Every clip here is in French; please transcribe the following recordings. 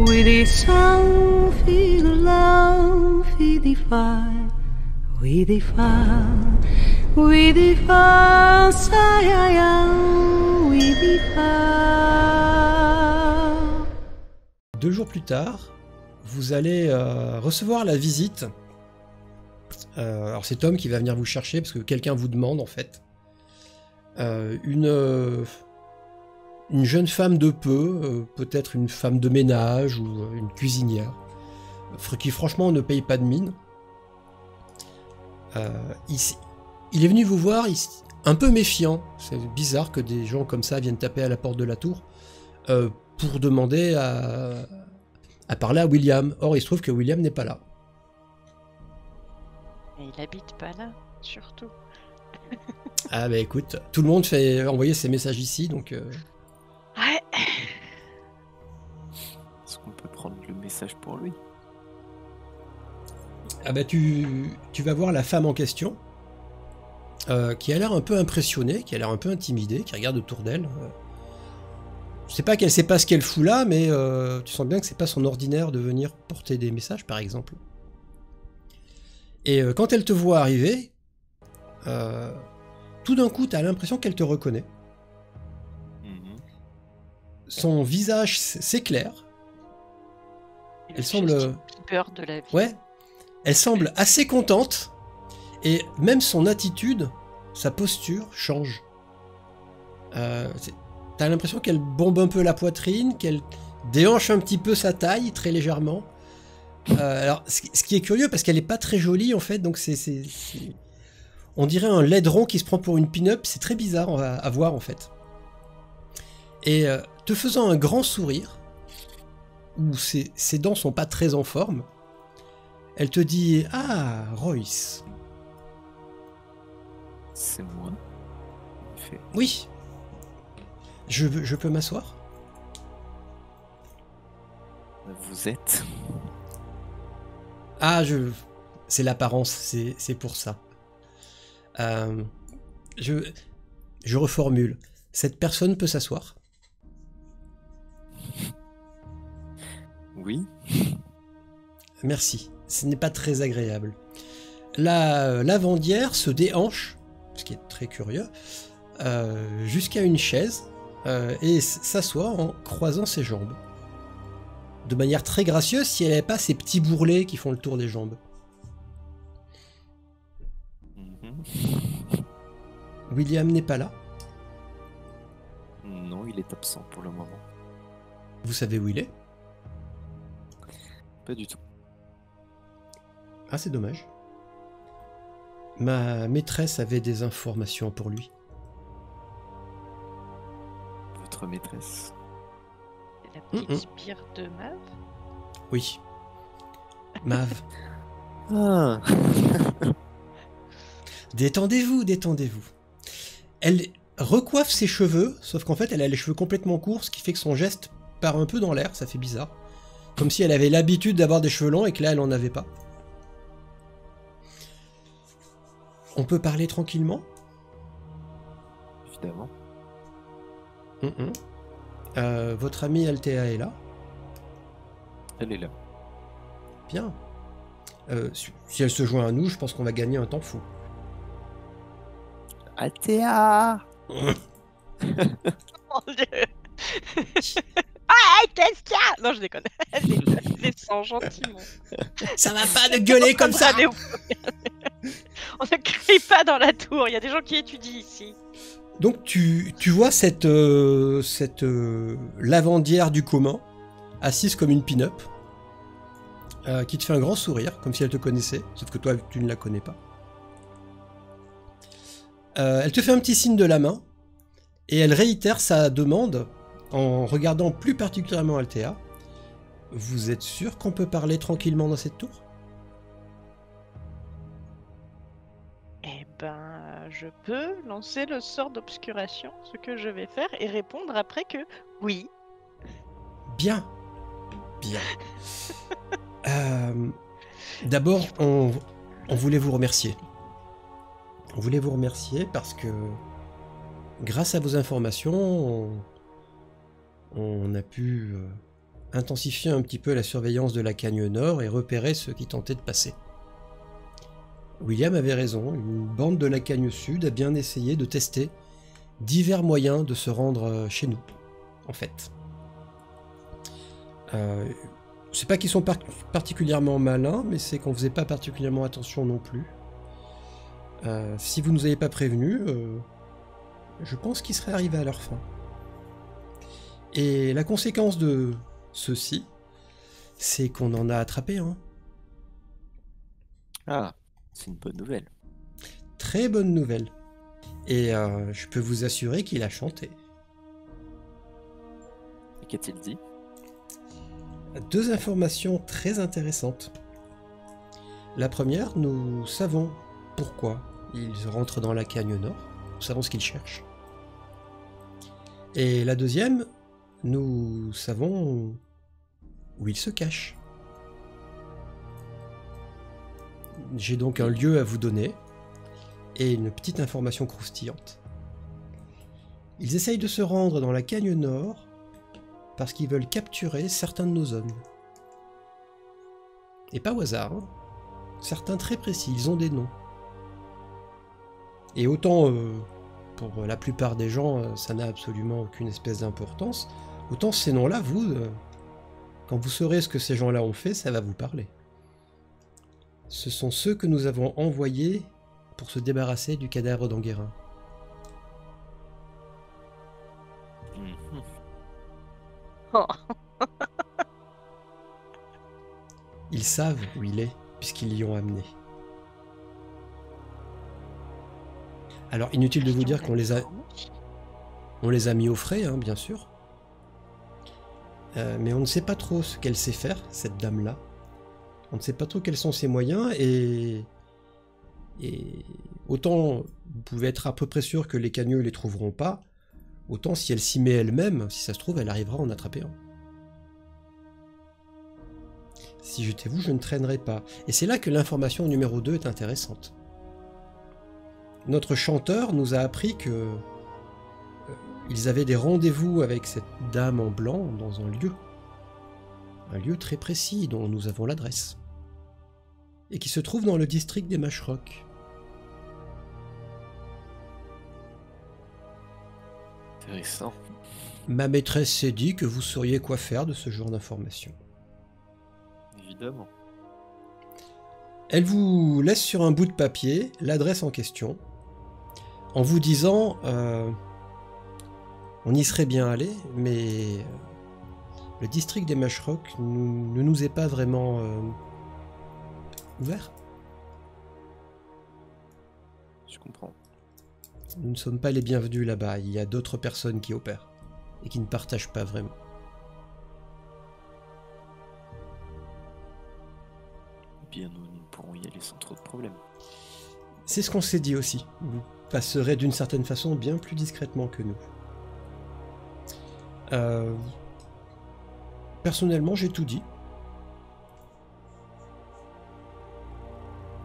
With the sound, feel the love, we defy, we defy, we defy, we defy. 2 jours plus tard, vous allez recevoir la visite. Alors c'est Tom qui va venir vous chercher parce que quelqu'un vous demande en fait. Une jeune femme de peu, peut-être une femme de ménage ou une cuisinière, qui franchement ne paye pas de mine. Il est venu vous voir un peu méfiant. C'est bizarre que des gens comme ça viennent taper à la porte de la tour pour demander à parler à William. Or, il se trouve que William n'est pas là. Et il habite pas là, surtout. Ah bah écoute, tout le monde fait envoyer ses messages ici, donc... Ouais. Est-ce qu'on peut prendre le message pour lui? Ah bah tu vas voir la femme en question, qui a l'air un peu impressionnée, qui a l'air un peu intimidée, qui regarde autour d'elle. Je sais pas qu'elle sait pas ce qu'elle fout là, mais tu sens bien que c'est pas son ordinaire de venir porter des messages, par exemple. Et quand elle te voit arriver, tout d'un coup, tu as l'impression qu'elle te reconnaît. Son visage s'éclaire. Elle semble... peur de la vie. Ouais. Elle semble assez contente. Et même son attitude, sa posture change. T'as l'impression qu'elle bombe un peu la poitrine, qu'elle déhanche un petit peu sa taille, très légèrement. Alors, ce qui est curieux, parce qu'elle est pas très jolie, en fait, donc on dirait un laideron qui se prend pour une pin-up, c'est très bizarre à voir, en fait. Et te faisant un grand sourire, où ses dents sont pas très en forme, elle te dit « Ah, Royce !» C'est moi. Oui. Je peux m'asseoir? Vous êtes... Ah, c'est l'apparence, c'est pour ça. Je reformule. Cette personne peut s'asseoir? Oui. Merci. Ce n'est pas très agréable. La lavandière se déhanche, ce qui est très curieux, jusqu'à une chaise et s'assoit en croisant ses jambes. De manière très gracieuse si elle n'avait pas ces petits bourrelets qui font le tour des jambes. William n'est pas là? Non, il est absent pour le moment. Vous savez où il est? Pas du tout. Ah, c'est dommage. Ma maîtresse avait des informations pour lui. Votre maîtresse? La petite spire de Mav? Oui. Mav. Ah. Détendez-vous, détendez-vous. Elle recoiffe ses cheveux, sauf qu'en fait, elle a les cheveux complètement courts, ce qui fait que son geste part un peu dans l'air, ça fait bizarre. Comme si elle avait l'habitude d'avoir des cheveux longs et que là, elle en avait pas. On peut parler tranquillement? Évidemment. Votre amie Althea est là? Elle est là. Bien. Si elle se joint à nous, je pense qu'on va gagner un temps fou. Althea. Mon Dieu. Ah, qu'est-ce qu'il y a? Non, je déconne. Elle descend gentiment. Ça va pas de gueuler comme ça! On ne crie pas dans la tour, il y a des gens qui étudient ici. Donc tu vois cette lavandière du commun, assise comme une pin-up, qui te fait un grand sourire, comme si elle te connaissait, sauf que toi tu ne la connais pas. Elle te fait un petit signe de la main, et elle réitère sa demande en regardant plus particulièrement Althea. Vous êtes sûr qu'on peut parler tranquillement dans cette tour? Eh ben, je peux lancer le sort d'obscuration, ce que je vais faire, et répondre après que oui. Bien. Bien. D'abord, on voulait vous remercier. On voulait vous remercier parce que grâce à vos informations, on a pu intensifier un petit peu la surveillance de la Cagne Nord et repérer ceux qui tentaient de passer. William avait raison, une bande de la Cagne Sud a bien essayé de tester divers moyens de se rendre chez nous, en fait. C'est pas qu'ils sont particulièrement malins, mais c'est qu'on faisait pas particulièrement attention non plus. Si vous nous avez pas prévenus, je pense qu'ils seraient arrivés à leur fin. Et la conséquence de ceci, c'est qu'on en a attrapé un. Ah, c'est une bonne nouvelle. Très bonne nouvelle. Et je peux vous assurer qu'il a chanté. Et qu'a-t-il dit? 2 informations très intéressantes. La première, nous savons pourquoi ils rentrent dans la Cagne Nord. Nous savons ce qu'ils cherchent. Et la deuxième, nous savons où ils se cachent. J'ai donc un lieu à vous donner et une petite information croustillante. Ils essayent de se rendre dans la Cagne Nord parce qu'ils veulent capturer certains de nos hommes. Et pas au hasard, hein. Certains très précis, ils ont des noms. Et autant, pour la plupart des gens, ça n'a absolument aucune espèce d'importance, autant ces noms-là, vous, quand vous saurez ce que ces gens-là ont fait, ça va vous parler. Ce sont ceux que nous avons envoyés pour se débarrasser du cadavre d'Enguerrand. Oh. Ils savent où il est, puisqu'ils l'y ont amené. Alors, inutile de vous dire qu'on les a mis au frais, hein, bien sûr. Mais on ne sait pas trop ce qu'elle sait faire, cette dame-là. On ne sait pas trop quels sont ses moyens, et autant vous pouvez être à peu près sûr que les cagneux ne les trouveront pas, autant si elle s'y met elle-même, si ça se trouve, elle arrivera à en attraper un. Si j'étais vous, je ne traînerais pas. Et c'est là que l'information numéro 2 est intéressante. Notre chanteur nous a appris que ils avaient des rendez-vous avec cette dame en blanc dans un lieu très précis dont nous avons l'adresse, et qui se trouve dans le district des Mashrock. Intéressant. Ma maîtresse s'est dit que vous sauriez quoi faire de ce genre d'informations. Évidemment. Elle vous laisse sur un bout de papier l'adresse en question, en vous disant on y serait bien allé, mais le district des Mashrock ne nous est pas vraiment ouvert. Je comprends. Nous ne sommes pas les bienvenus là-bas, il y a d'autres personnes qui opèrent, et qui ne partagent pas vraiment. Bien, nous pourrons y aller sans trop de problèmes. C'est ce qu'on s'est dit aussi. Vous passerez d'une certaine façon bien plus discrètement que nous. Personnellement, j'ai tout dit.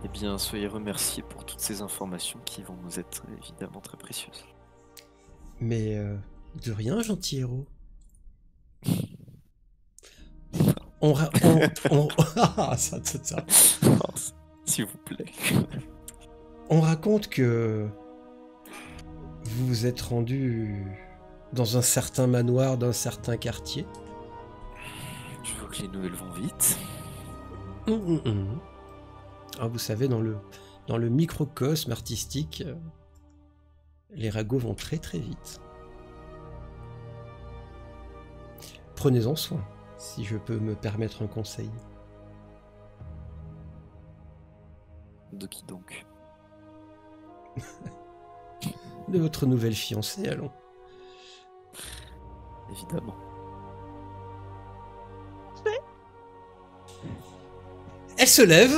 Eh bien, soyez remerciés pour toutes ces informations qui vont nous être évidemment très précieuses. Mais de rien, gentil héros. Ça. S'il vous plaît. On raconte que vous vous êtes rendu dans un certain manoir d'un certain quartier. Je vois que les nouvelles vont vite. Ah, vous savez, dans le microcosme artistique, les ragots vont très très vite. Prenez-en soin, si je peux me permettre un conseil. De qui donc? De votre nouvelle fiancée, allons. Évidemment. Elle se lève.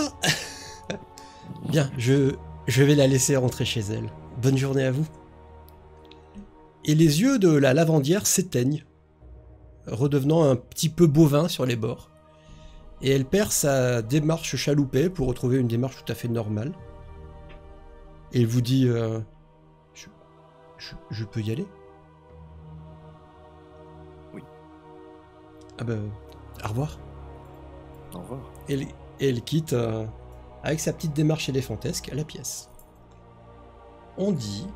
Bien, je vais la laisser rentrer chez elle. Bonne journée à vous. Et les yeux de la lavandière s'éteignent. redevenant un petit peu bovin sur les bords. Et elle perd sa démarche chaloupée pour retrouver une démarche tout à fait normale. Et il vous dit je peux y aller? Oui. Ah ben, au revoir. Au revoir. Et elle quitte avec sa petite démarche éléphantesque la pièce. On dit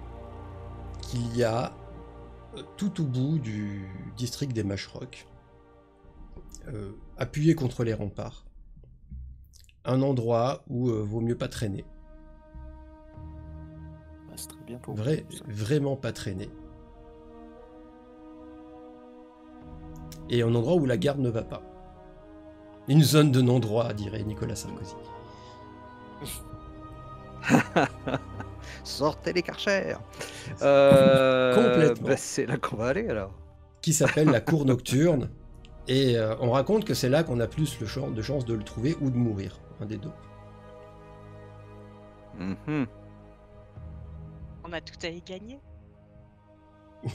qu'il y a tout au bout du district des Mashrock, appuyé contre les remparts, un endroit où vaut mieux pas traîner. Bah, c'est très bien pour vous, ça. Vraiment pas traîner. Et un endroit où la garde ne va pas. Une zone de non-droit, dirait Nicolas Sarkozy. Sortez les Karcher. Complètement. Bah, c'est là qu'on va aller alors. Qui s'appelle la cour nocturne. Et on raconte que c'est là qu'on a plus de chances de le trouver ou de mourir. Un des deux. Mhm. On a tout à y gagner.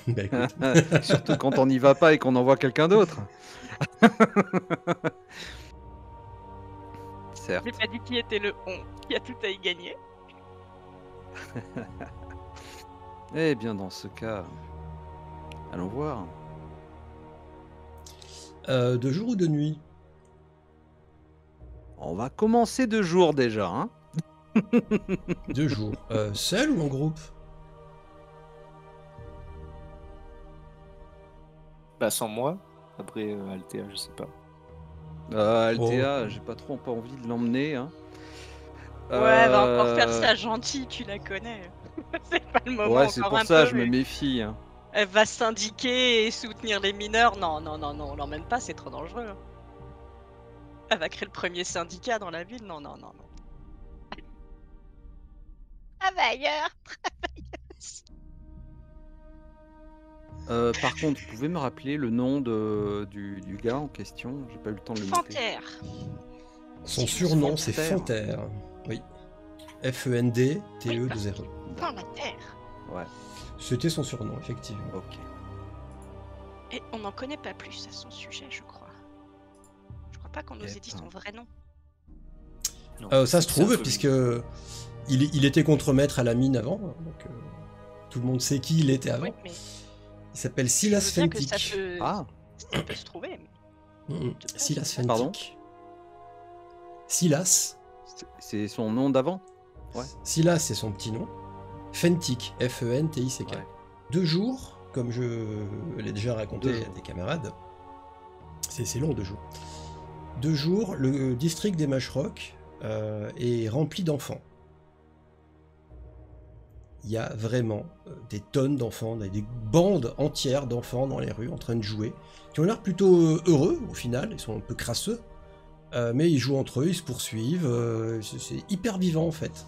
Bah, écoute. Surtout quand on n'y va pas et qu'on envoie quelqu'un d'autre. Certes. J'ai pas dit qui était le on, qui a tout à y gagner. Eh bien, dans ce cas, allons voir. De jour ou de nuit? On va commencer de jour déjà. Hein. De jour. Seul ou en groupe? Bah, sans moi. Après, Althea, je sais pas. Althea, j'ai pas trop pas envie de l'emmener. Hein. Ouais, elle va encore faire ça gentil, tu la connais. C'est pas le moment. Ouais, c'est encore pour un ça, peu, je me mais méfie. Hein. Elle va syndiquer et soutenir les mineurs. Non, on l'emmène pas, c'est trop dangereux. Elle va créer le premier syndicat dans la ville. Non. Travailleurs. Par contre, vous pouvez me rappeler le nom du gars en question? J'ai pas eu le temps de le noter. Fanter. Son surnom, c'est Fanter. Fanter. Oui. F-E-N-D-T-E-2-R-E. Dans la terre. Ouais, C'était son surnom, effectivement. ok. Et on n'en connaît pas plus à son sujet, je crois. Je crois pas qu'on nous ait dit son vrai nom. Non, Ça se c'est trouve, insolite. puisque il était contremaître à la mine avant, donc tout le monde sait qui il était avant. Oui, mais Il s'appelle je Silas veux bien que ça Fentic. peut, Ah, ça peut se trouver. Mais... Silas Fentic. Pardon? Silas. c'est son nom d'avant? Ouais. Silas, c'est son petit nom. Fentic, F-E-N-T-I-C-K. Ouais. 2 jours, comme je l'ai déjà raconté 2 jours. à des camarades. C'est long, 2 jours. 2 jours, le district des Mashrock est rempli d'enfants. Il y a vraiment des tonnes d'enfants, des bandes entières d'enfants dans les rues en train de jouer, qui ont l'air plutôt heureux au final, ils sont un peu crasseux, mais ils jouent entre eux, ils se poursuivent, c'est hyper vivant en fait.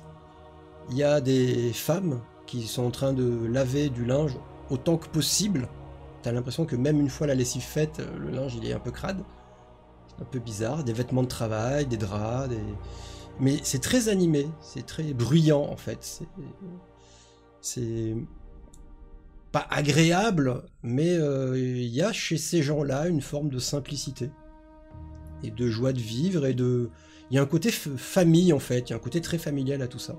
Il y a des femmes qui sont en train de laver du linge autant que possible. T'as l'impression que même une fois la lessive faite, le linge il est un peu crade, c'est un peu bizarre, des vêtements de travail, des draps, mais c'est très animé, c'est très bruyant en fait. C'est pas agréable, mais il y a chez ces gens-là une forme de simplicité et de joie de vivre, il y a un côté famille en fait, il y a un côté très familial à tout ça.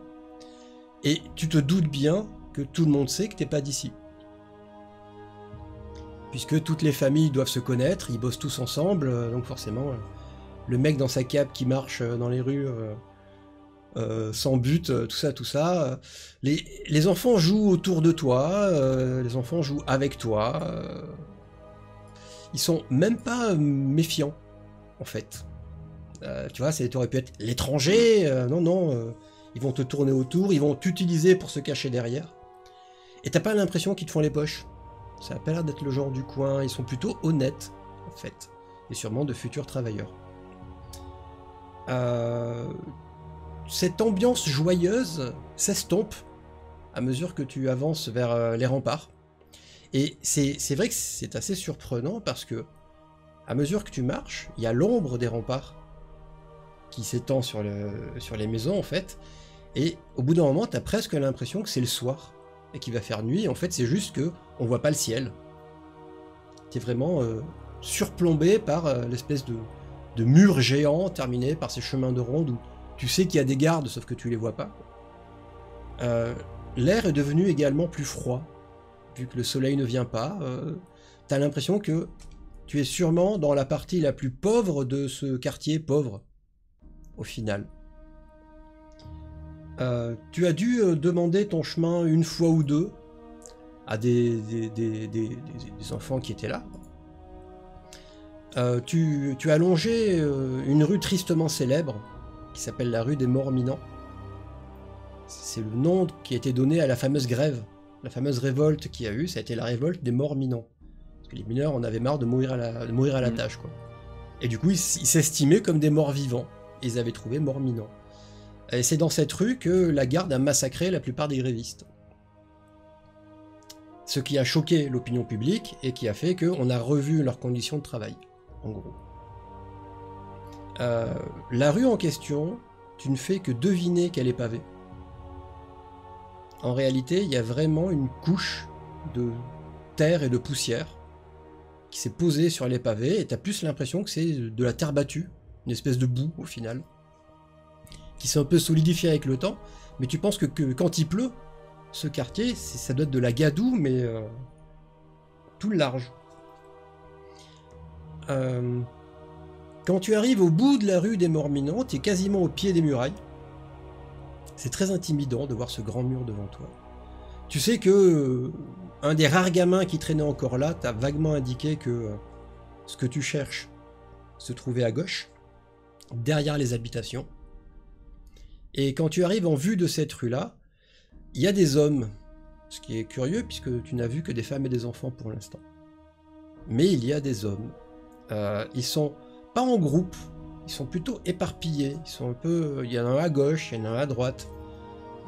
Et tu te doutes bien que tout le monde sait que t'es pas d'ici. Puisque toutes les familles doivent se connaître, ils bossent tous ensemble, donc forcément, le mec dans sa cape qui marche dans les rues... sans but, tout ça. Les enfants jouent autour de toi, les enfants jouent avec toi. Ils sont même pas méfiants, en fait. Tu vois, ça aurait pu être l'étranger. Non, ils vont te tourner autour, ils vont t'utiliser pour se cacher derrière. Et t'as pas l'impression qu'ils te font les poches. Ça a pas l'air d'être le genre du coin. Ils sont plutôt honnêtes, en fait. Et sûrement de futurs travailleurs. Cette ambiance joyeuse s'estompe à mesure que tu avances vers les remparts. Et c'est vrai que c'est assez surprenant parce que à mesure que tu marches, il y a l'ombre des remparts qui s'étend sur les maisons en fait. Et au bout d'un moment, tu as presque l'impression que c'est le soir et qu'il va faire nuit. En fait, c'est juste que on voit pas le ciel. T'es vraiment surplombé par l'espèce de mur géant terminé par ces chemins de ronde où tu sais qu'il y a des gardes, sauf que tu les vois pas. L'air est devenu également plus froid, vu que le soleil ne vient pas. T'as l'impression que tu es sûrement dans la partie la plus pauvre de ce quartier pauvre, au final. Tu as dû demander ton chemin une fois ou deux à des enfants qui étaient là. Tu as longé une rue tristement célèbre qui s'appelle la rue des Morts-Minants. C'est le nom qui a été donné à la fameuse grève, la fameuse révolte qu'il y a eu, ça a été la révolte des Morts-Minants. Parce que les mineurs en avaient marre de mourir à la tâche, quoi. Et du coup, ils s'estimaient comme des morts vivants. Et ils avaient trouvé Morts-Minants. Et c'est dans cette rue que la garde a massacré la plupart des grévistes. Ce qui a choqué l'opinion publique et qui a fait qu'on a revu leurs conditions de travail, en gros. La rue en question, tu ne fais que deviner qu'elle est pavée. En réalité, il y a vraiment une couche de terre et de poussière qui s'est posée sur les pavés, et tu as plus l'impression que c'est de la terre battue, une espèce de boue au final, qui s'est un peu solidifiée avec le temps, mais tu penses que quand il pleut, ce quartier, ça doit être de la gadoue, mais tout le large. Quand tu arrives au bout de la rue des Morts-Minants, tu es quasiment au pied des murailles. C'est très intimidant de voir ce grand mur devant toi. Tu sais que un des rares gamins qui traînait encore là t'a vaguement indiqué que ce que tu cherches se trouvait à gauche, derrière les habitations. Et quand tu arrives en vue de cette rue-là, il y a des hommes, ce qui est curieux puisque tu n'as vu que des femmes et des enfants pour l'instant. Mais il y a des hommes. Ils sont pas en groupe, ils sont plutôt éparpillés. Ils sont un peu, il y en a un à gauche, il y en a un à droite.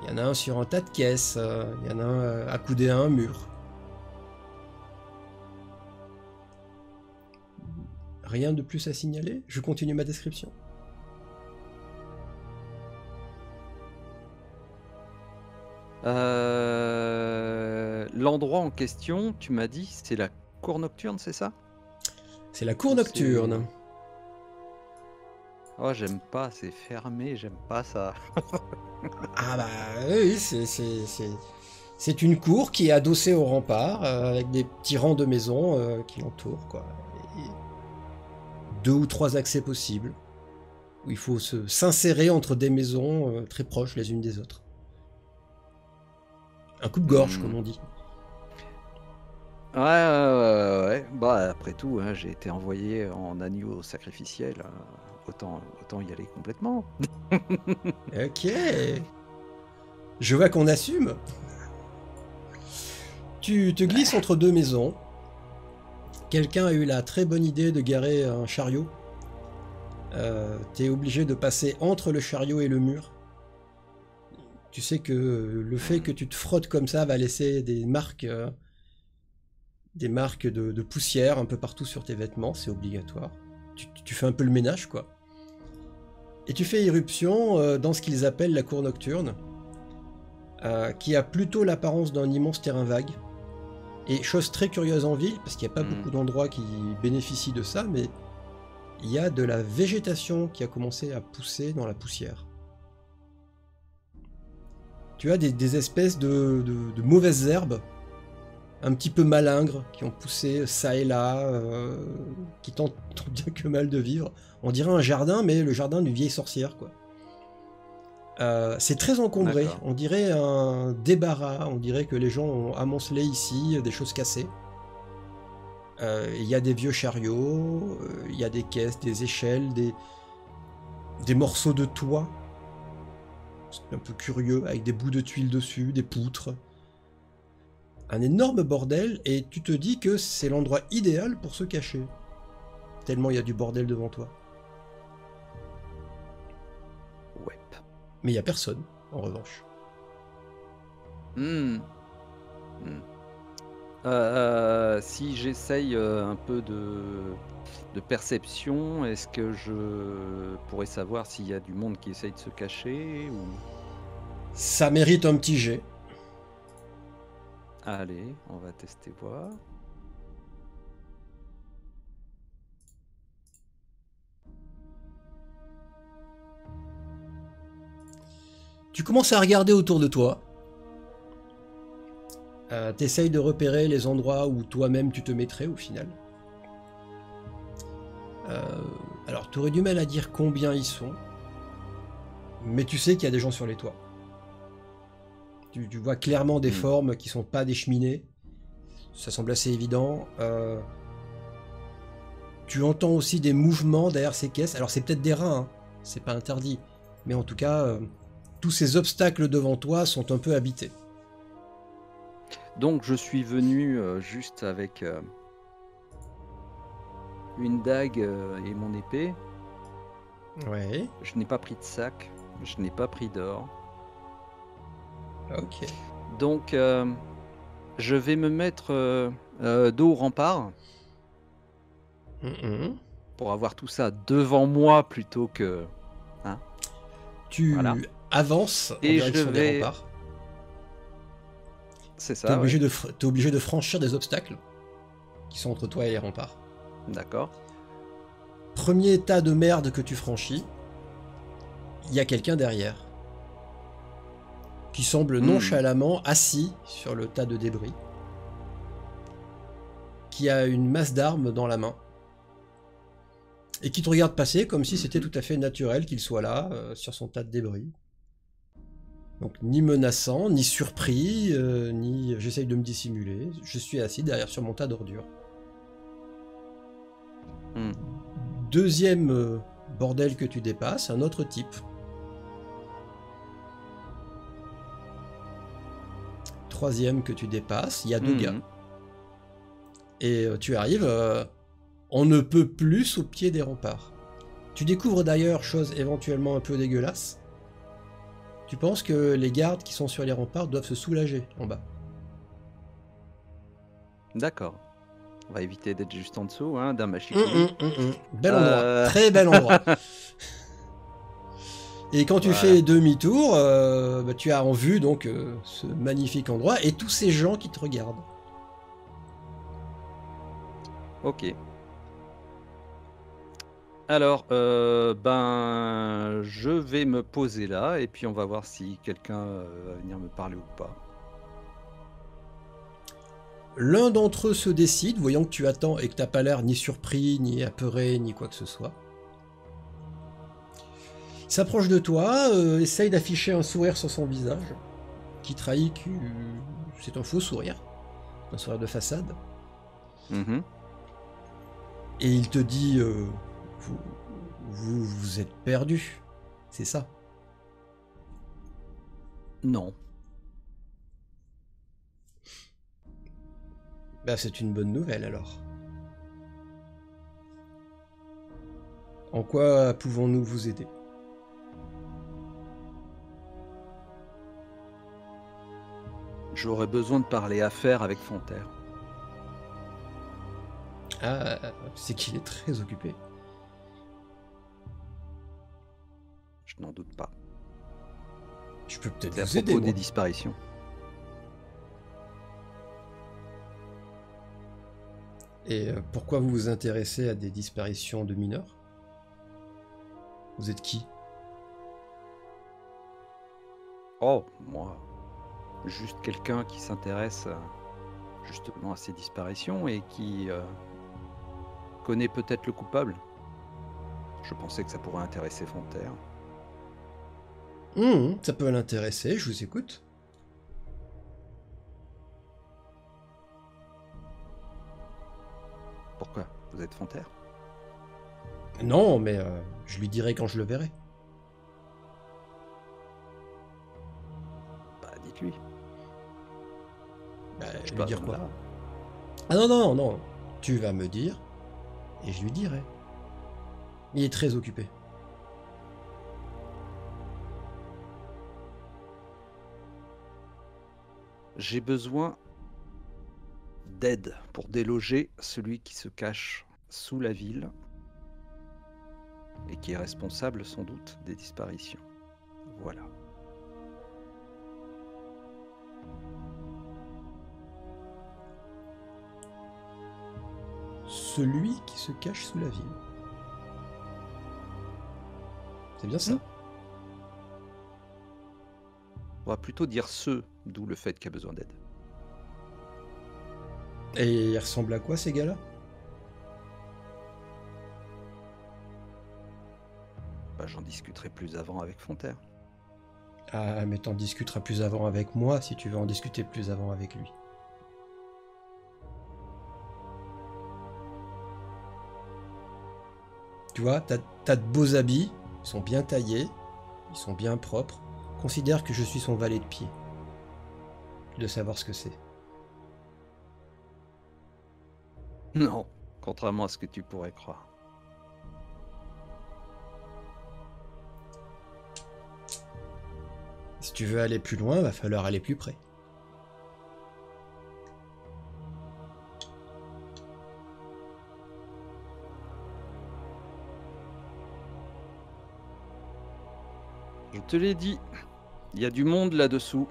Il y en a un sur un tas de caisses, il y en a un accoudé à un mur. Rien de plus à signaler? Je continue ma description. L'endroit en question, tu m'as dit, c'est la cour nocturne, c'est ça? C'est la cour nocturne. Oh, j'aime pas, c'est fermé, j'aime pas ça. Ah bah oui, c'est une cour qui est adossée au rempart, avec des petits rangs de maisons qui l'entourent, quoi. Et 2 ou 3 accès possibles, où il faut s'insérer entre des maisons très proches les unes des autres. Un coupe-gorge, comme on dit. Ouais. Bah après tout, hein, j'ai été envoyé en agneau sacrificiel. Autant y aller complètement. Ok. Je vois qu'on assume. Tu te glisses entre 2 maisons. Quelqu'un a eu la très bonne idée de garer un chariot. T'es obligé de passer entre le chariot et le mur. Tu sais que le fait que tu te frottes comme ça va laisser des marques de poussière un peu partout sur tes vêtements, c'est obligatoire. Tu fais un peu le ménage, quoi. Et tu fais irruption dans ce qu'ils appellent la cour nocturne, qui a plutôt l'apparence d'un immense terrain vague. Et chose très curieuse en ville, parce qu'il n'y a pas beaucoup d'endroits qui bénéficient de ça, mais il y a de la végétation qui a commencé à pousser dans la poussière. Tu as des espèces de mauvaises herbes, un petit peu malingres, qui ont poussé ça et là, qui tentent tant bien que mal de vivre. On dirait un jardin, mais le jardin d'une vieille sorcière, quoi. C'est très encombré, on dirait un débarras, on dirait que les gens ont amoncelé ici des choses cassées. Il y a des vieux chariots, il y a des caisses, des échelles, des morceaux de toit. C'est un peu curieux, avec des bouts de tuiles dessus, des poutres. Un énorme bordel, et tu te dis que c'est l'endroit idéal pour se cacher. Tellement il y a du bordel devant toi. Ouais. Mais il n'y a personne, en revanche. Si j'essaye un peu de perception, est-ce que je pourrais savoir s'il y a du monde qui essaye de se cacher ou... Ça mérite un petit jet. Allez, on va tester voir. Tu commences à regarder autour de toi. T'essayes de repérer les endroits où toi-même tu te mettrais au final. Alors, tu aurais du mal à dire combien ils sont, mais tu sais qu'il y a des gens sur les toits. Tu vois clairement des formes qui sont pas des cheminées. Ça semble assez évident. Tu entends aussi des mouvements derrière ces caisses. Alors, c'est peut-être des rats, hein. C'est pas interdit. Mais en tout cas, tous ces obstacles devant toi sont un peu habités. Donc je suis venu juste avec une dague et mon épée. Ouais. Je n'ai pas pris de sac, je n'ai pas pris d'or. Ok. Donc je vais me mettre dos au rempart pour avoir tout ça devant moi plutôt que... Tu Voilà. avances en Et direction je des vais... remparts. C'est T'es ça, ouais. obligé de franchir des obstacles qui sont entre toi et les remparts. D'accord. Premier tas de merde que tu franchis, il y a quelqu'un derrière qui semble nonchalamment assis sur le tas de débris, qui a une masse d'armes dans la main et qui te regarde passer comme si c'était tout à fait naturel qu'il soit là, sur son tas de débris. Donc ni menaçant, ni surpris, ni j'essaye de me dissimuler. Je suis assis derrière sur mon tas d'ordures. Deuxième bordel que tu dépasses, un autre type. Troisième que tu dépasses, il y a deux gars. Et tu arrives, on ne peut plus au pied des remparts. Tu découvres d'ailleurs, chose éventuellement un peu dégueulasse, tu penses que les gardes qui sont sur les remparts doivent se soulager en bas. D'accord. On va éviter d'être juste en dessous d'un machicoulis. Bel endroit, très bel endroit. Et quand tu fais demi-tour, tu as en vue donc ce magnifique endroit et tous ces gens qui te regardent. Ok. Alors, je vais me poser là et puis on va voir si quelqu'un va venir me parler ou pas. L'un d'entre eux se décide, voyant que tu attends et que t'as pas l'air ni surpris, ni apeuré, ni quoi que ce soit. Il s'approche de toi, essaye d'afficher un sourire sur son visage, qui trahit que c'est un faux sourire, un sourire de façade. Et il te dit, vous êtes perdu, c'est ça? Non. Bah, c'est une bonne nouvelle alors. En quoi pouvons-nous vous aider? J'aurais besoin de parler affaires avec Fonterre. Ah, c'est qu'il est très occupé. Je n'en doute pas. Je peux peut-être C'est à vous aider, propos des moi. disparitions. Et pourquoi vous vous intéressez à des disparitions de mineurs? Vous êtes qui? Oh, moi. Juste quelqu'un qui s'intéresse justement à ces disparitions et qui connaît peut-être le coupable. Je pensais que ça pourrait intéresser Fonterre. Ça peut l'intéresser, je vous écoute. Pourquoi? Vous êtes Fonterre? Non, mais je lui dirai quand je le verrai. Bah, dites-lui. Bah, Je je sais lui pas, dire quoi? là. Ah non, non, non. Tu vas me dire, et je lui dirai. Il est très occupé. J'ai besoin d'aide pour déloger celui qui se cache sous la ville et qui est responsable sans doute des disparitions. Voilà. Celui qui se cache sous la ville. C'est bien ça? On va plutôt dire ceux, d'où le fait qu'il y a besoin d'aide. Et ils ressemblent à quoi ces gars-là? Bah, j'en discuterai plus avant avec Fonterre. Ah, mais t'en discuteras plus avant avec moi si tu veux en discuter plus avant avec lui. Tu vois, t'as de beaux habits, ils sont bien taillés, ils sont bien propres. Considère que je suis son valet de pied. De savoir ce que c'est. Non, contrairement à ce que tu pourrais croire. Si tu veux aller plus loin, va falloir aller plus près. Je te l'ai dit, il y a du monde là-dessous.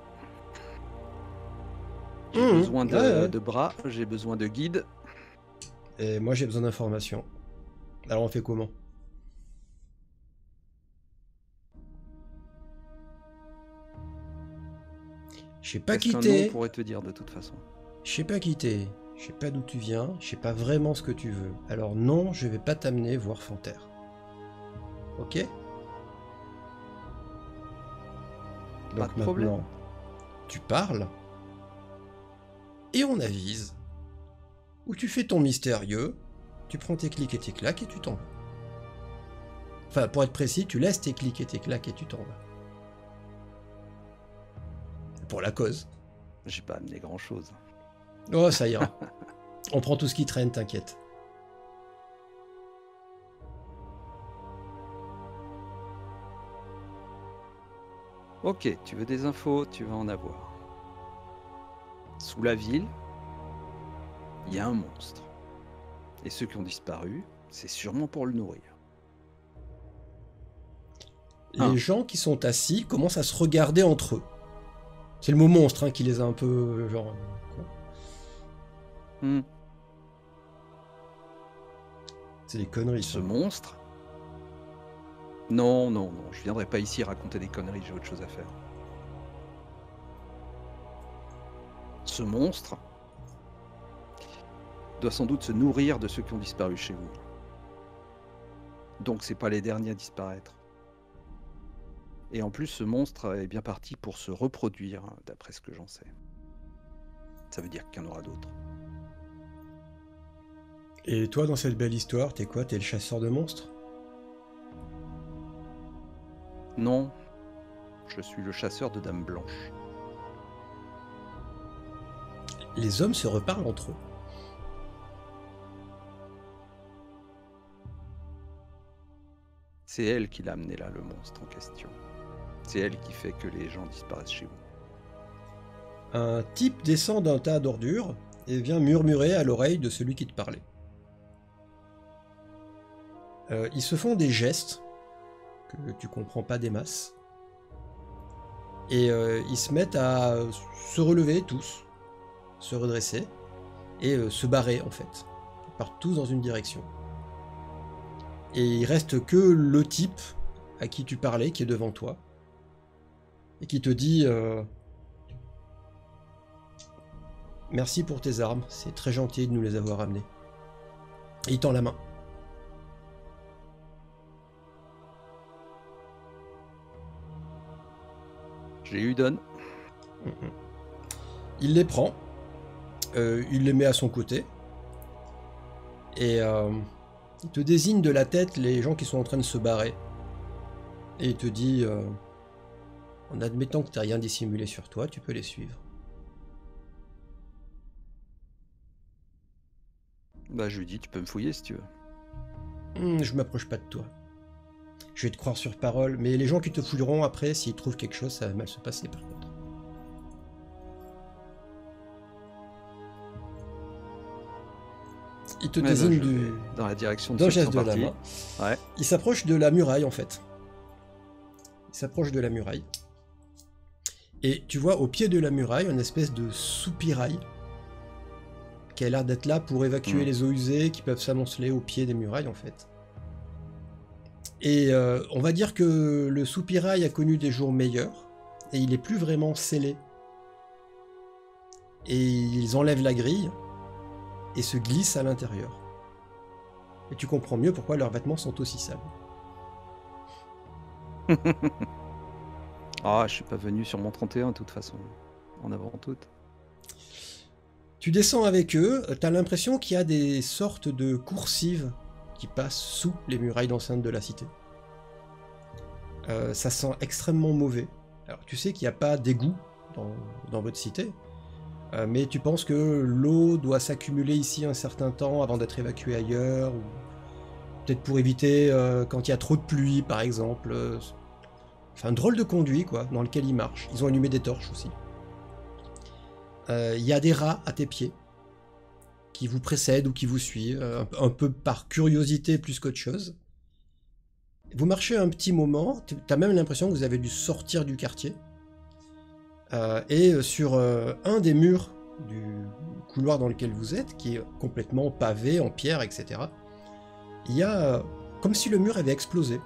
J'ai Mmh, besoin de bras, j'ai besoin de guides. Et moi j'ai besoin d'informations. Alors on fait comment? Je sais pas Qu'est-ce qu'un quitter. nom pourrait te dire de toute façon? Je sais pas quitter. Je sais pas d'où tu viens. Je sais pas vraiment ce que tu veux. Alors non, je vais pas t'amener voir Fonterre. Ok? Pas Donc de problème. maintenant, tu parles et on avise. Ou tu fais ton mystérieux, tu prends tes clics et tes claques et tu t'en vas. Enfin, pour être précis, tu laisses tes clics et tes claques et tu t'en vas. Pour la cause. J'ai pas amené grand-chose. Oh, ça ira. On prend tout ce qui traîne, t'inquiète. Ok, tu veux des infos, tu vas en avoir. Sous la ville, il y a un monstre. Et ceux qui ont disparu, c'est sûrement pour le nourrir. Les gens qui sont assis commencent à se regarder entre eux. C'est le mot monstre hein, qui les a un peu... genre... Hmm. C'est des conneries. Ce Ça. monstre... Non, non, non, je viendrai pas ici raconter des conneries, j'ai autre chose à faire. Ce monstre doit sans doute se nourrir de ceux qui ont disparu chez vous. Donc c'est pas les derniers à disparaître. Et en plus, ce monstre est bien parti pour se reproduire, d'après ce que j'en sais. Ça veut dire qu'il y en aura d'autres. Et toi, dans cette belle histoire, t'es quoi? T'es le chasseur de monstres? Non, je suis le chasseur de dames blanches. Les hommes se reparlent entre eux. C'est elle qui l'a amené là, le monstre en question. C'est elle qui fait que les gens disparaissent chez vous. Un type descend d'un tas d'ordures et vient murmurer à l'oreille de celui qui te parlait. Ils se font des gestes que tu comprends pas des masses. Et ils se mettent à se relever tous, se redresser et se barrer en fait. Ils partent tous dans une direction. Et il reste que le type à qui tu parlais qui est devant toi et qui te dit merci pour tes armes, c'est très gentil de nous les avoir amenées. Et il tend la main. Je les lui donne. Il les prend, il les met à son côté, et il te désigne de la tête les gens qui sont en train de se barrer. Et il te dit, en admettant que tu n'as rien dissimulé sur toi, tu peux les suivre. Bah je lui dis, tu peux me fouiller si tu veux. Je m'approche pas de toi. Je vais te croire sur parole, mais les gens qui te fouilleront après, s'ils trouvent quelque chose, ça va mal se passer par contre. Il te désigne dans la direction de d'un ceux qui geste sont de la partis. main. Ouais. Il s'approche de la muraille en fait. Il s'approche de la muraille. Et tu vois au pied de la muraille une espèce de soupirail qui a l'air d'être là pour évacuer les eaux usées qui peuvent s'amonceler au pied des murailles en fait. Et on va dire que le soupirail a connu des jours meilleurs et il est plus vraiment scellé. Et ils enlèvent la grille et se glissent à l'intérieur. Et tu comprends mieux pourquoi leurs vêtements sont aussi sales. Ah, je suis pas venu sur mon 31 de toute façon. En avant toute. Tu descends avec eux, t'as l'impression qu'il y a des sortes de coursives qui passent sous les murailles d'enceinte de la cité. Ça sent extrêmement mauvais. Alors tu sais qu'il n'y a pas d'égout dans votre cité, mais tu penses que l'eau doit s'accumuler ici un certain temps avant d'être évacuée ailleurs, ou peut-être pour éviter quand il y a trop de pluie par exemple. Enfin, un drôle de conduit quoi, dans lequel ils marchent. Ils ont allumé des torches aussi. Il y a des rats à tes pieds qui vous précèdent ou qui vous suivent, un peu par curiosité plus qu'autre chose. Vous marchez un petit moment, tu as même l'impression que vous avez dû sortir du quartier. Et sur un des murs du couloir dans lequel vous êtes, qui est complètement pavé en pierre, etc., il y a comme si le mur avait explosé.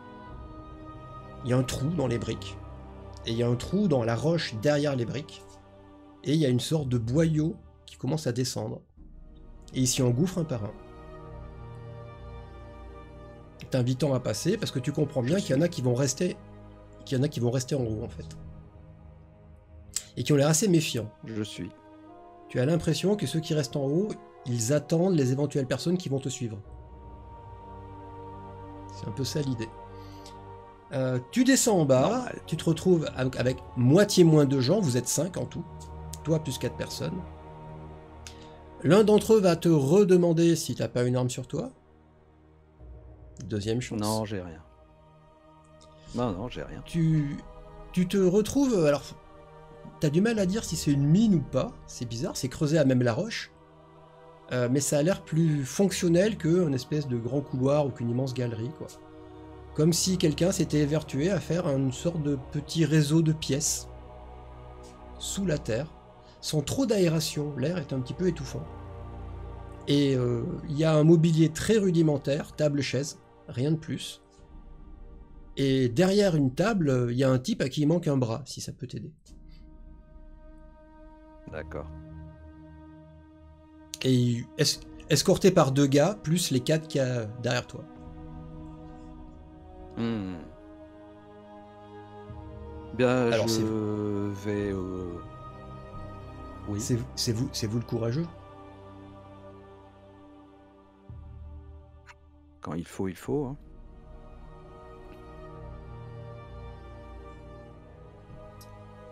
Il y a un trou dans les briques, et il y a un trou dans la roche derrière les briques, et il y a une sorte de boyau qui commence à descendre, et il s'y engouffre un par un. T'invitant à passer, parce que tu comprends bien qu'il y en a qui vont rester, en haut en fait, et qui ont l'air assez méfiants. Je suis. Tu as l'impression que ceux qui restent en haut, ils attendent les éventuelles personnes qui vont te suivre. C'est un peu ça l'idée. Tu descends en bas, Normal. tu te retrouves avec moitié moins de gens, vous êtes 5 en tout, toi plus 4 personnes. L'un d'entre eux va te redemander si t'as pas une arme sur toi. Deuxième chance. Non, j'ai rien. Non, j'ai rien. Tu te retrouves, alors t'as du mal à dire si c'est une mine ou pas, c'est bizarre, c'est creusé à même la roche, mais ça a l'air plus fonctionnel qu'une espèce de grand couloir ou qu'une immense galerie, quoi. Comme si quelqu'un s'était évertué à faire une sorte de petit réseau de pièces sous la terre, sans trop d'aération, l'air est un petit peu étouffant. Et il y a un mobilier très rudimentaire, table, chaise, rien de plus. Et derrière une table, il y a un type à qui il manque un bras, si ça peut t'aider. D'accord. Et escorté par 2 gars, plus les 4 qu'il y a derrière toi. Bien, Alors, je c'est- vais... Oui. C'est vous le courageux. Quand il faut, hein.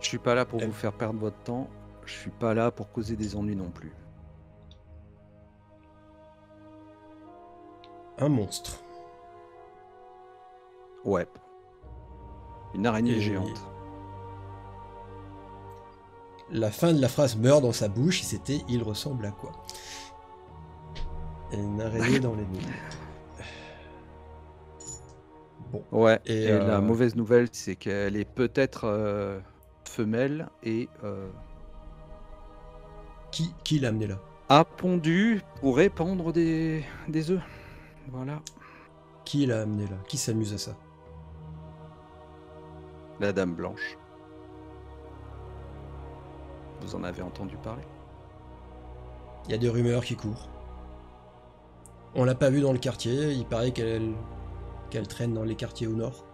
Je suis pas là pour vous faire perdre votre temps. Je suis pas là pour causer des ennuis non plus. Un monstre. Ouais. Une araignée Et- géante. La fin de la phrase meurt dans sa bouche, et c'était « il ressemble à quoi ?» Et une araignée dans les nuits. Bon. Ouais. Et, Et la mauvaise nouvelle, c'est qu'elle est peut-être femelle et Qui l'a amené là? a pondu pour répandre des œufs. Voilà. Qui l'a amené là? Qui s'amuse à ça? La Dame Blanche. Vous en avez entendu parler? Il y a des rumeurs qui courent. On l'a pas vue dans le quartier, il paraît qu'elle traîne dans les quartiers au nord.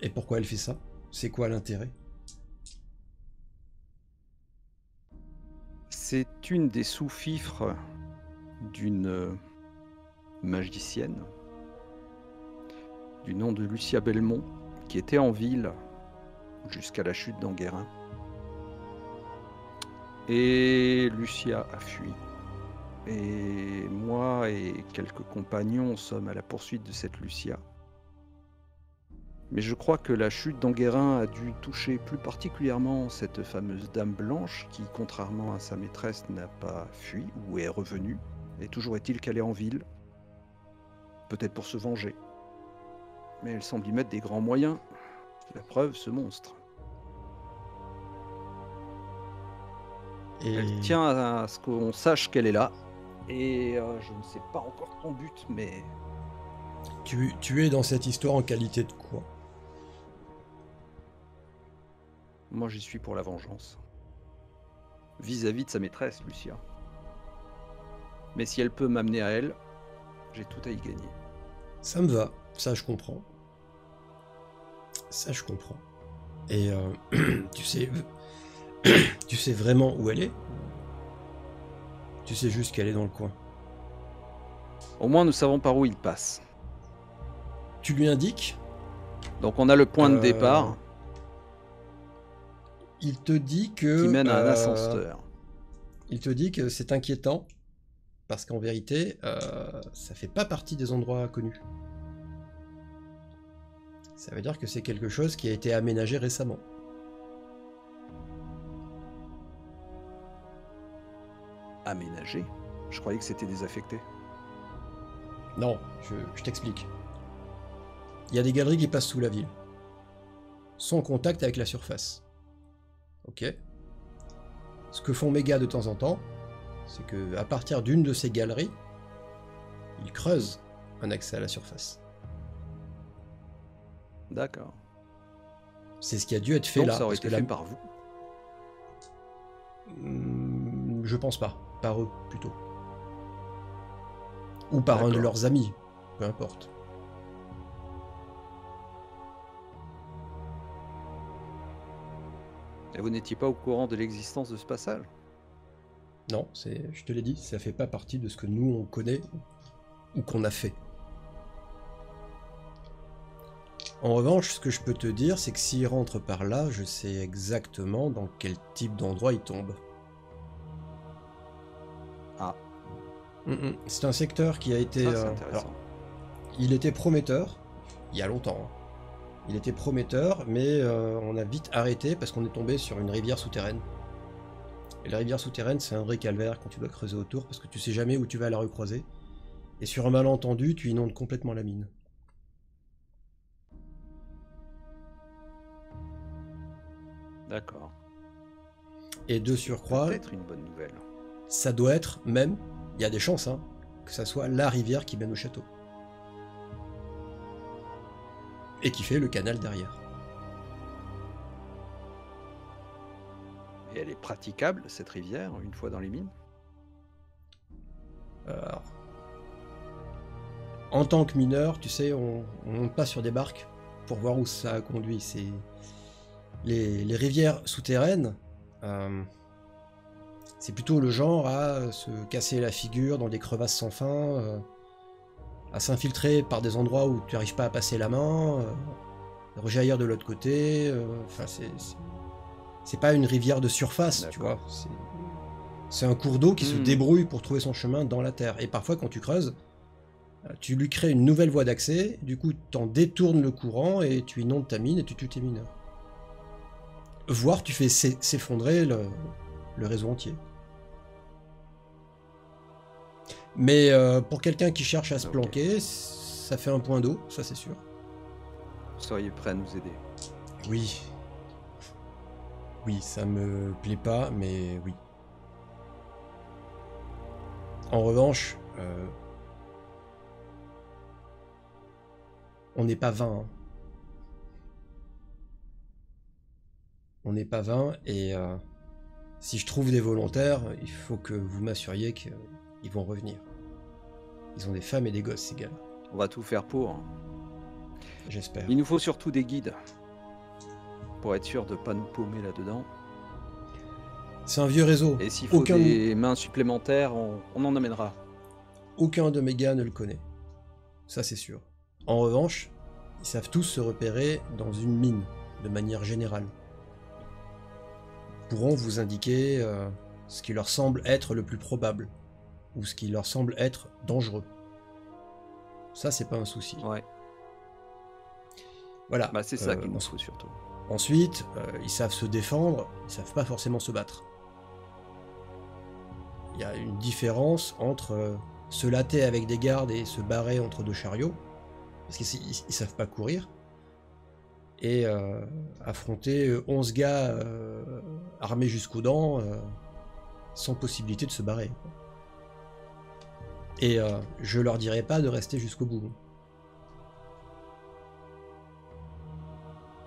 Et pourquoi elle fait ça? C'est quoi l'intérêt? C'est une des sous-fifres d'une magicienne du nom de Lucia Belmont, qui était en ville jusqu'à la chute d'Enguerrand. Et Lucia a fui. Et moi et quelques compagnons sommes à la poursuite de cette Lucia. Mais je crois que la chute d'Enguerrand a dû toucher plus particulièrement cette fameuse Dame Blanche qui, contrairement à sa maîtresse, n'a pas fui ou est revenue. Et toujours est-il qu'elle est en ville. Peut-être pour se venger. Mais elle semble y mettre des grands moyens. La preuve, ce monstre. Et Elle tient à ce qu'on sache qu'elle est là. Et je ne sais pas encore ton but, mais... tu es dans cette histoire en qualité de quoi? Moi, j'y suis pour la vengeance. Vis-à-vis de sa maîtresse, Lucia. Mais si elle peut m'amener à elle, j'ai tout à y gagner. Ça me va, ça je comprends. Ça je comprends. Et tu sais vraiment où elle est? Tu sais juste qu'elle est dans le coin. Au moins, nous savons par où il passe. Tu lui indiques, Donc, on a le point de départ il te dit que... qui mène à un ascenseur. Il te dit que c'est inquiétant, parce qu'en vérité, ça fait pas partie des endroits connus. Ça veut dire que c'est quelque chose qui a été aménagé récemment. Aménagé. Je croyais que c'était désaffecté. Non, je t'explique. Il y a des galeries qui passent sous la ville, sans contact avec la surface. Ok. Ce que font mes gars de temps en temps, c'est que à partir d'une de ces galeries, ils creusent un accès à la surface. D'accord. C'est ce qui a dû être fait Donc, là. ça aurait parce que été fait la- par vous. Je pense pas. Par eux, plutôt. Ou par un de D'accord. leurs amis. Peu importe. Et vous n'étiez pas au courant de l'existence de ce passage? Non, je te l'ai dit, ça fait pas partie de ce que nous on connaît ou qu'on a fait. En revanche, ce que je peux te dire, c'est que s'il rentre par là, je sais exactement dans quel type d'endroit il tombe. Ah, C'est un secteur qui a été... ça c'est alors, intéressant. il était prometteur, il y a longtemps. Hein. Il était prometteur, mais on a vite arrêté parce qu'on est tombé sur une rivière souterraine. Et la rivière souterraine, c'est un vrai calvaire quand tu dois creuser autour, parce que tu sais jamais où tu vas la recreuser. Et sur un malentendu, tu inondes complètement la mine. D'accord. Et de surcroît, Peut-être une bonne nouvelle. ça doit être même, il y a des chances, hein, que ça soit la rivière qui mène au château. Et qui fait le canal derrière. Et elle est praticable, cette rivière, une fois dans les mines? Alors, en tant que mineur, tu sais, on monte pas sur des barques pour voir où ça conduit. C'est les rivières souterraines, c'est plutôt le genre à se casser la figure dans des crevasses sans fin, à s'infiltrer par des endroits où tu n'arrives pas à passer la main, rejaillir de l'autre côté. Enfin, c'est pas une rivière de surface, tu vois. C'est un cours d'eau qui se débrouille pour trouver son chemin dans la terre. Et parfois, quand tu creuses, tu lui crées une nouvelle voie d'accès, du coup, tu en détournes le courant et tu inondes ta mine et tu tues tes mineurs. Voire tu fais s'effondrer le réseau entier. Mais pour quelqu'un qui cherche à se planquer, ça fait un point d'eau, ça c'est sûr. Vous seriez prêt à nous aider? Oui. Oui, ça me plaît pas, mais oui. En revanche, on n'est pas 20. Hein. On n'est pas 20 et si je trouve des volontaires, il faut que vous m'assuriez qu'ils vont revenir. Ils ont des femmes et des gosses, ces gars-là. On va tout faire pour. J'espère. Il nous faut surtout des guides. Pour être sûr de pas nous paumer là-dedans. C'est un vieux réseau. Et s'il faut des mains supplémentaires, on en amènera. Aucun de mes gars ne le connaît. Ça, c'est sûr. En revanche, ils savent tous se repérer dans une mine, de manière générale. Ils pourront vous indiquer ce qui leur semble être le plus probable, ou ce qui leur semble être dangereux. Ça, c'est pas un souci. Ouais. Voilà. Bah, c'est ça qu'il nous faut surtout. Ensuite, ils savent se défendre, ils savent pas forcément se battre. Il y a une différence entre se latter avec des gardes et se barrer entre deux chariots, parce qu'ils savent pas courir, et affronter 11 gars armés jusqu'aux dents sans possibilité de se barrer. Et je leur dirai pas de rester jusqu'au bout.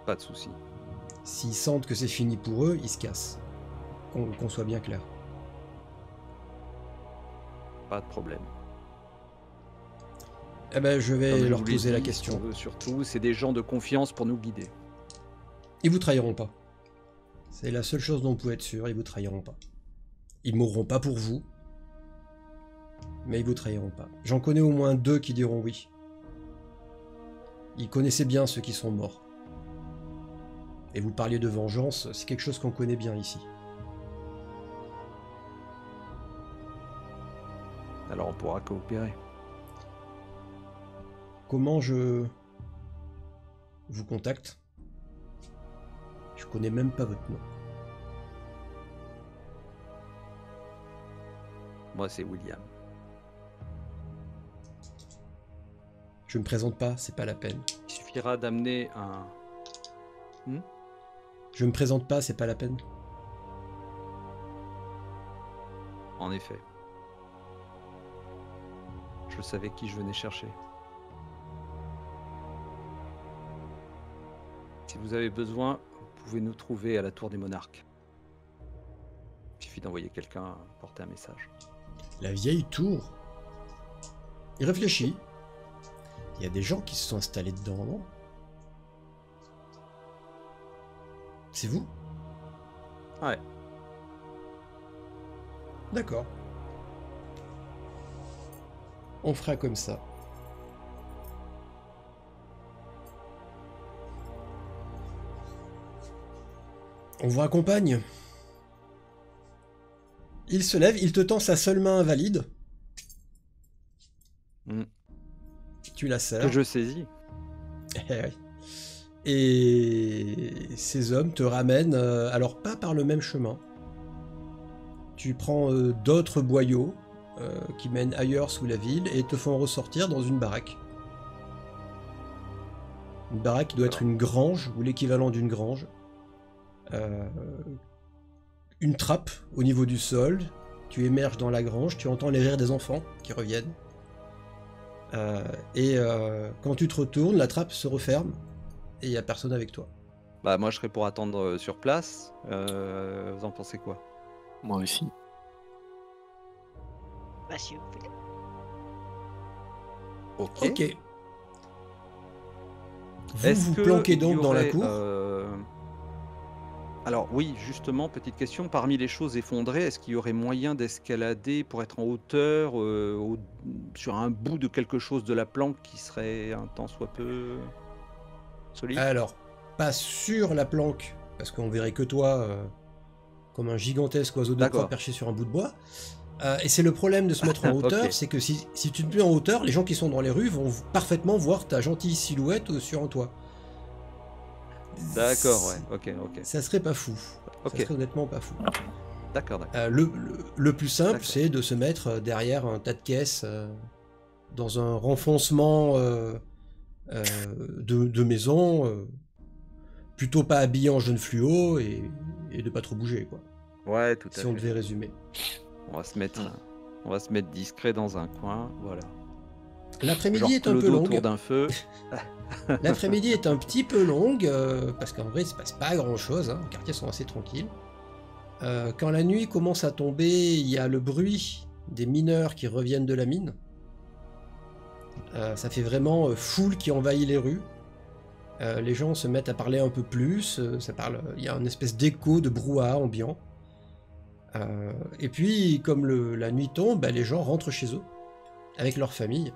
Pas de souci. S'ils sentent que c'est fini pour eux, ils se cassent. Qu'on soit bien clair. Pas de problème. Eh ben, je vais Comme je leur vous l'ai poser la dit, question. ce qu'on veut surtout, c'est des gens de confiance pour nous guider. Ils vous trahiront pas. C'est la seule chose dont vous pouvez être sûr, ils vous trahiront pas. Ils mourront pas pour vous, mais ils vous trahiront pas. J'en connais au moins 2 qui diront oui. Ils connaissaient bien ceux qui sont morts. Et vous parliez de vengeance, c'est quelque chose qu'on connaît bien ici. Alors on pourra coopérer. Comment je vous contacte? Je connais même pas votre nom. Moi c'est William. Je me présente pas, c'est pas la peine. Il suffira d'amener un... Je me présente pas, c'est pas la peine. En effet. Je savais qui je venais chercher. Si vous avez besoin, vous pouvez nous trouver à la Tour des Monarques. Il suffit d'envoyer quelqu'un porter un message. La vieille tour. Il réfléchit. Il y a des gens qui se sont installés dedans, non? C'est vous? Ouais. D'accord. On fera comme ça. On vous raccompagne. Il se lève, il te tend sa seule main invalide. Tu la serres. Que je saisis. Et ces hommes te ramènent, alors pas par le même chemin. Tu prends d'autres boyaux qui mènent ailleurs sous la ville et te font ressortir dans une baraque. Une baraque qui doit être une grange ou l'équivalent d'une grange. Une trappe au niveau du sol. Tu émerges dans la grange, tu entends les rires des enfants qui reviennent. Quand tu te retournes, la trappe se referme et il n'y a personne avec toi. Bah moi je serais pour attendre sur place. Vous en pensez quoi? Moi aussi. Bah, si vous voulez. Ok. Vous Est-ce vous que planquez il y donc dans la aurait, cour. Alors oui, justement, petite question, parmi les choses effondrées, est-ce qu'il y aurait moyen d'escalader pour être en hauteur sur un bout de quelque chose de la planque qui serait un tant soit peu solide? Alors, pas sur la planque, parce qu'on verrait que toi comme un gigantesque oiseau de D'accord. proie perché sur un bout de bois. Et c'est le problème de se mettre en hauteur, Ok. c'est que si tu te mets en hauteur, les gens qui sont dans les rues vont parfaitement voir ta gentille silhouette sur un toit. D'accord, ouais, ok. Ça serait pas fou. Ok. Ça serait honnêtement pas fou. D'accord. Le plus simple, D'accord. c'est de se mettre derrière un tas de caisses, dans un renfoncement de maison, plutôt pas habillé en jaune fluo et de pas trop bouger, quoi. Ouais, tout à Si fait. on devait résumer. On va se mettre discret dans un coin, voilà. L'après-midi est un clodo peu autour longue. d'un feu. L'après-midi est un petit peu longue, parce qu'en vrai, il se passe pas grand-chose. Hein. Les quartiers sont assez tranquilles. Quand la nuit commence à tomber, il y a le bruit des mineurs qui reviennent de la mine. Ça fait vraiment foule qui envahit les rues. Les gens se mettent à parler un peu plus. Il y a une espèce d'écho de brouhaha ambiant. Et puis, comme la nuit tombe, les gens rentrent chez eux avec leur famille.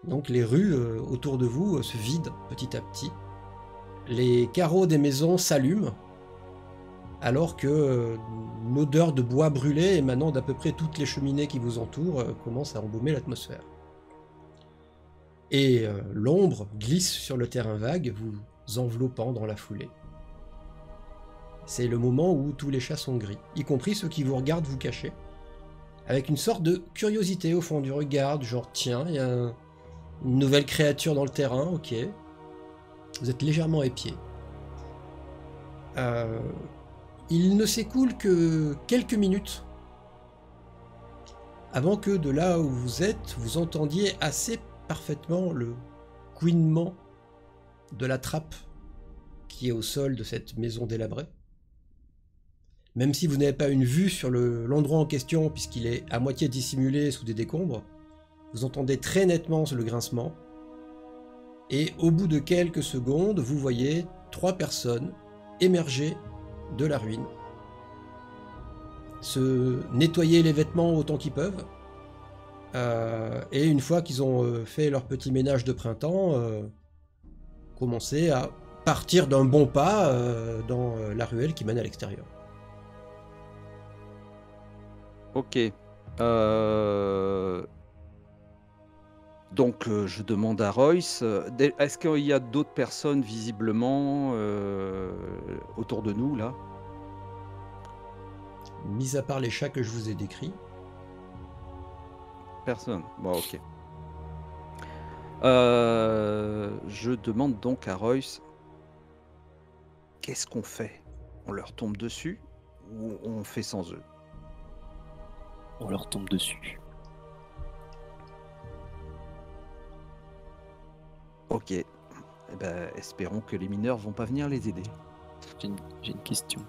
Donc les rues autour de vous se vident petit à petit. Les carreaux des maisons s'allument, alors que une odeur de bois brûlé émanant d'à peu près toutes les cheminées qui vous entourent commence à embaumer l'atmosphère. Et l'ombre glisse sur le terrain vague, vous enveloppant dans la foulée. C'est le moment où tous les chats sont gris, y compris ceux qui vous regardent vous cacher, avec une sorte de curiosité au fond du regard, du genre tiens, il y a une nouvelle créature dans le terrain, ok. Vous êtes légèrement épié. Il ne s'écoule que quelques minutes avant que de là où vous êtes, vous entendiez assez parfaitement le couinement de la trappe qui est au sol de cette maison délabrée. Même si vous n'avez pas une vue sur l'endroit en question, puisqu'il est à moitié dissimulé sous des décombres, vous entendez très nettement le grincement. Et au bout de quelques secondes, vous voyez 3 personnes émerger de la ruine, se nettoyer les vêtements autant qu'ils peuvent. Et une fois qu'ils ont fait leur petit ménage de printemps, commencer à partir d'un bon pas dans la ruelle qui mène à l'extérieur. Ok. Donc je demande à Royce, est-ce qu'il y a d'autres personnes visiblement autour de nous là? Mis à part les chats que je vous ai décrits. Personne. Bon, ok. Je demande donc à Royce, qu'est-ce qu'on fait? On leur tombe dessus ou on fait sans eux? On leur tombe dessus. Ok. Eh ben, espérons que les mineurs vont pas venir les aider. J'ai une question.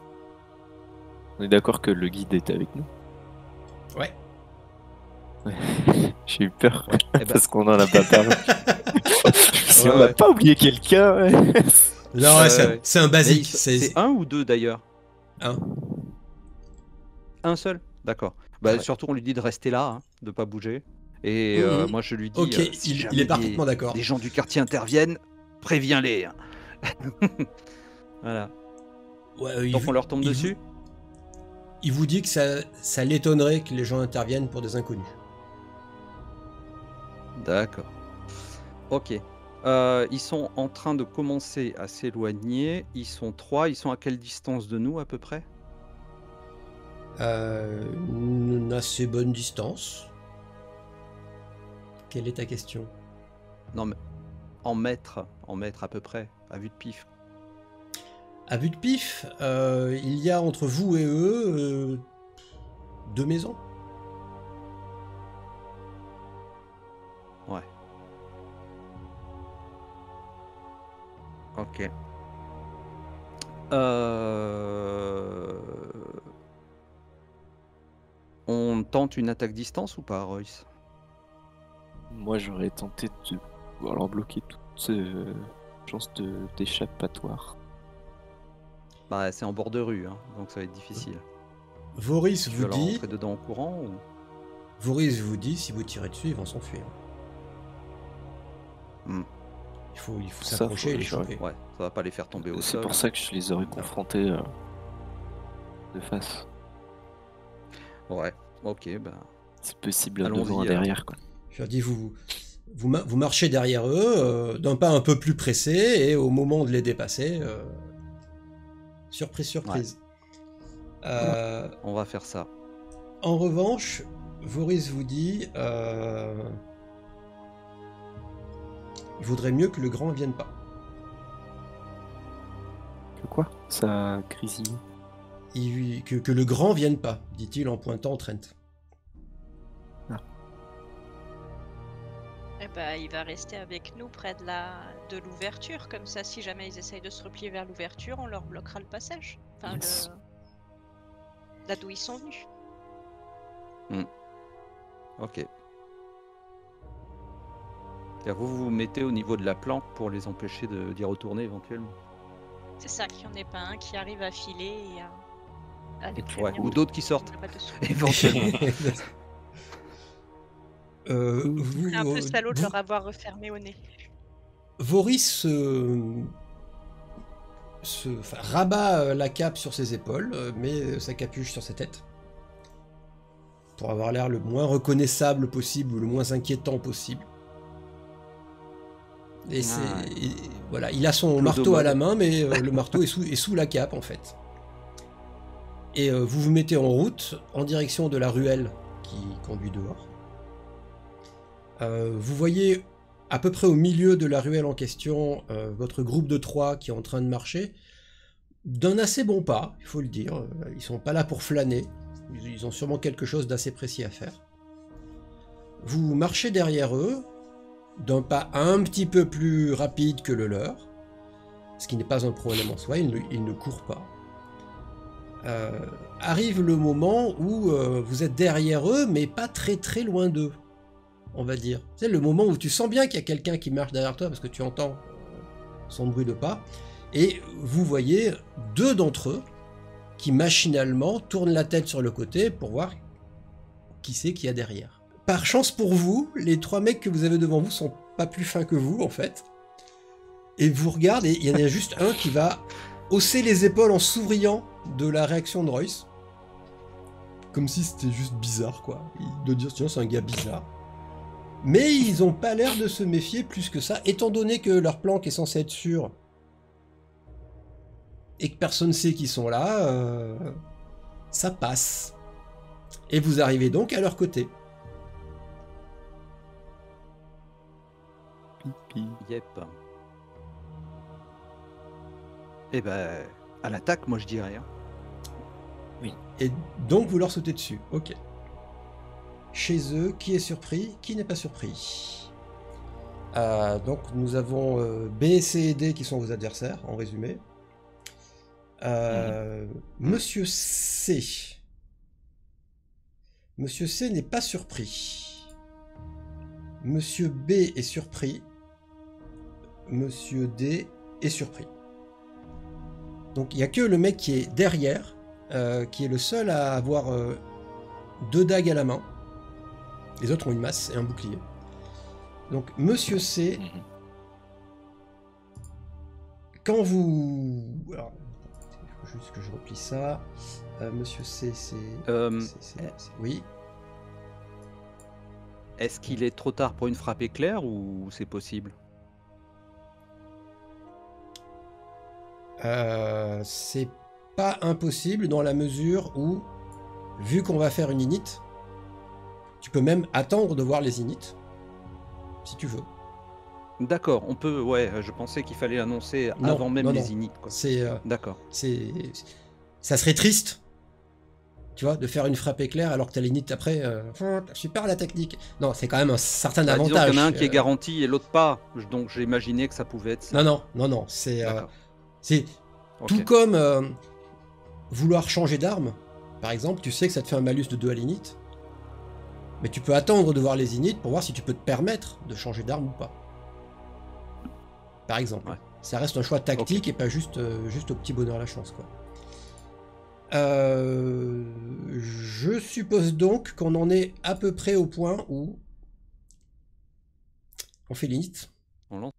On est d'accord que le guide est avec nous? Ouais. J'ai eu peur Eh ben- parce qu'on en a pas parlé. Si on Ouais. n'a pas oublié quelqu'un. Ouais. Non, Ouais, c'est ouais. c'est un Mais basique. c'est un ou deux d'ailleurs? un. Un seul? D'accord. Bah, Ouais. surtout, on lui dit de rester là, hein, de pas bouger. Et Mhm. moi, je lui dis, Ok, si il jamais est parfaitement d'accord. des gens du quartier interviennent, préviens-les. Hein. Voilà. Ouais, Donc, on leur tombe dessus? Il vous dit que ça l'étonnerait que les gens interviennent pour des inconnus. D'accord. Ok. Ils sont en train de commencer à s'éloigner. Ils sont 3. Ils sont à quelle distance de nous, à peu près? Une assez bonne distance. Quelle est ta question? Non, mais en mètres à peu près, à vue de pif. À vue de pif, il y a entre vous et eux 2 maisons. Ouais. Ok. On tente une attaque distance ou pas, Royce? Moi, j'aurais tenté de alors bloquer toute chance d'échappatoire. Bah, c'est en bord de rue, hein, donc ça va être difficile. Voris Tu vous veux leur dit, rentrer dedans en courant ou... Voris vous dit, si vous tirez dessus, ils vont s'enfuir. Hmm. Il faut Ça, s'approcher et faut- les j'aurais- choper. Ouais, ça va pas les faire tomber au C'est sol. pour ça que je les aurais confrontés de face. Ouais, ok, bah... C'est possible Allons-y, devant alors. derrière, quoi. Je leur dis, vous marchez derrière eux, d'un pas un peu plus pressé, et au moment de les dépasser, surprise, surprise. On va faire ça. En revanche, Voris vous dit, il vaudrait mieux que le grand ne vienne pas. Que quoi? Ça grésille. Que le grand vienne pas, dit-il en pointant Trent. Eh ben, il va rester avec nous près de l'ouverture, comme ça, si jamais ils essayent de se replier vers l'ouverture, on leur bloquera le passage. Enfin, Yes. là d'où ils sont venus. Ok. Et vous vous mettez au niveau de la planque pour les empêcher d'y retourner éventuellement. C'est ça, qu'il n'y en ait pas un qui arrive à filer et à les Ouais, prévenir. ou d'autres qui sortent. On n'a pas de sous. Éventuellement. C'est un peu salaud de vous- leur avoir refermé au nez. Voris rabat la cape sur ses épaules, met sa capuche sur sa tête. Pour avoir l'air le moins reconnaissable possible ou le moins inquiétant possible. Et voilà, il a son marteau à la main, mais le marteau est sous la cape en fait. Et vous vous mettez en route en direction de la ruelle qui conduit dehors. Vous voyez à peu près au milieu de la ruelle en question votre groupe de 3 qui est en train de marcher d'un assez bon pas, il faut le dire. Ils sont pas là pour flâner, ils ont sûrement quelque chose d'assez précis à faire. Vous marchez derrière eux d'un pas un petit peu plus rapide que le leur ce qui n'est pas un problème en soi, il ne court pas. Arrive le moment où vous êtes derrière eux, mais pas très très loin d'eux, on va dire. C'est le moment où tu sens bien qu'il y a quelqu'un qui marche derrière toi, parce que tu entends son bruit de pas, et vous voyez 2 d'entre eux qui machinalement tournent la tête sur le côté pour voir qui c'est qu'il y a derrière. Par chance pour vous, les 3 mecs que vous avez devant vous sont pas plus fins que vous, en fait. Et vous regardez, et il y en a juste un qui va hausser les épaules en souriant de la réaction de Royce. Comme si c'était juste bizarre, quoi. De dire, tiens, c'est un gars bizarre. Mais ils ont pas l'air de se méfier plus que ça, étant donné que leur planque est censée être sûre, et que personne ne sait qu'ils sont là, ça passe. Et vous arrivez donc à leur côté. Yep. Eh ben, à l'attaque, moi je dirais. Hein. Et donc vous leur sautez dessus. Ok. Chez eux, qui est surpris, qui n'est pas surpris. Donc nous avons B, C et D qui sont vos adversaires, en résumé. Monsieur C. Monsieur C n'est pas surpris. Monsieur B est surpris. Monsieur D est surpris. Donc il n'y a que le mec qui est derrière, qui est le seul à avoir 2 dagues à la main. Les autres ont une masse et un bouclier. Donc Monsieur C, quand vous... Alors, il faut juste que je replie ça. Monsieur C, c'est... Oui. Est-ce qu'il est trop tard pour une frappe éclair ou c'est possible? C'est pas impossible dans la mesure où, vu qu'on va faire une init, tu peux même attendre de voir les inits, si tu veux. D'accord, on peut, ouais, je pensais qu'il fallait annoncer avant même les inits. D'accord. Ça serait triste, tu vois, de faire une frappe éclair alors que t'as l'init après, super la technique. Non, c'est quand même un certain avantage. Disons qu'il y en a un qui est garanti et l'autre pas, donc j'ai imaginé que ça pouvait être ça. Non, c'est tout comme vouloir changer d'arme, par exemple, tu sais que ça te fait un malus de 2 à l'init, mais tu peux attendre de voir les inits pour voir si tu peux te permettre de changer d'arme ou pas. Par exemple. Ouais. Ça reste un choix tactique et pas juste au petit bonheur la chance, quoi. Je suppose donc qu'on en est à peu près au point où on fait l'init. On lance.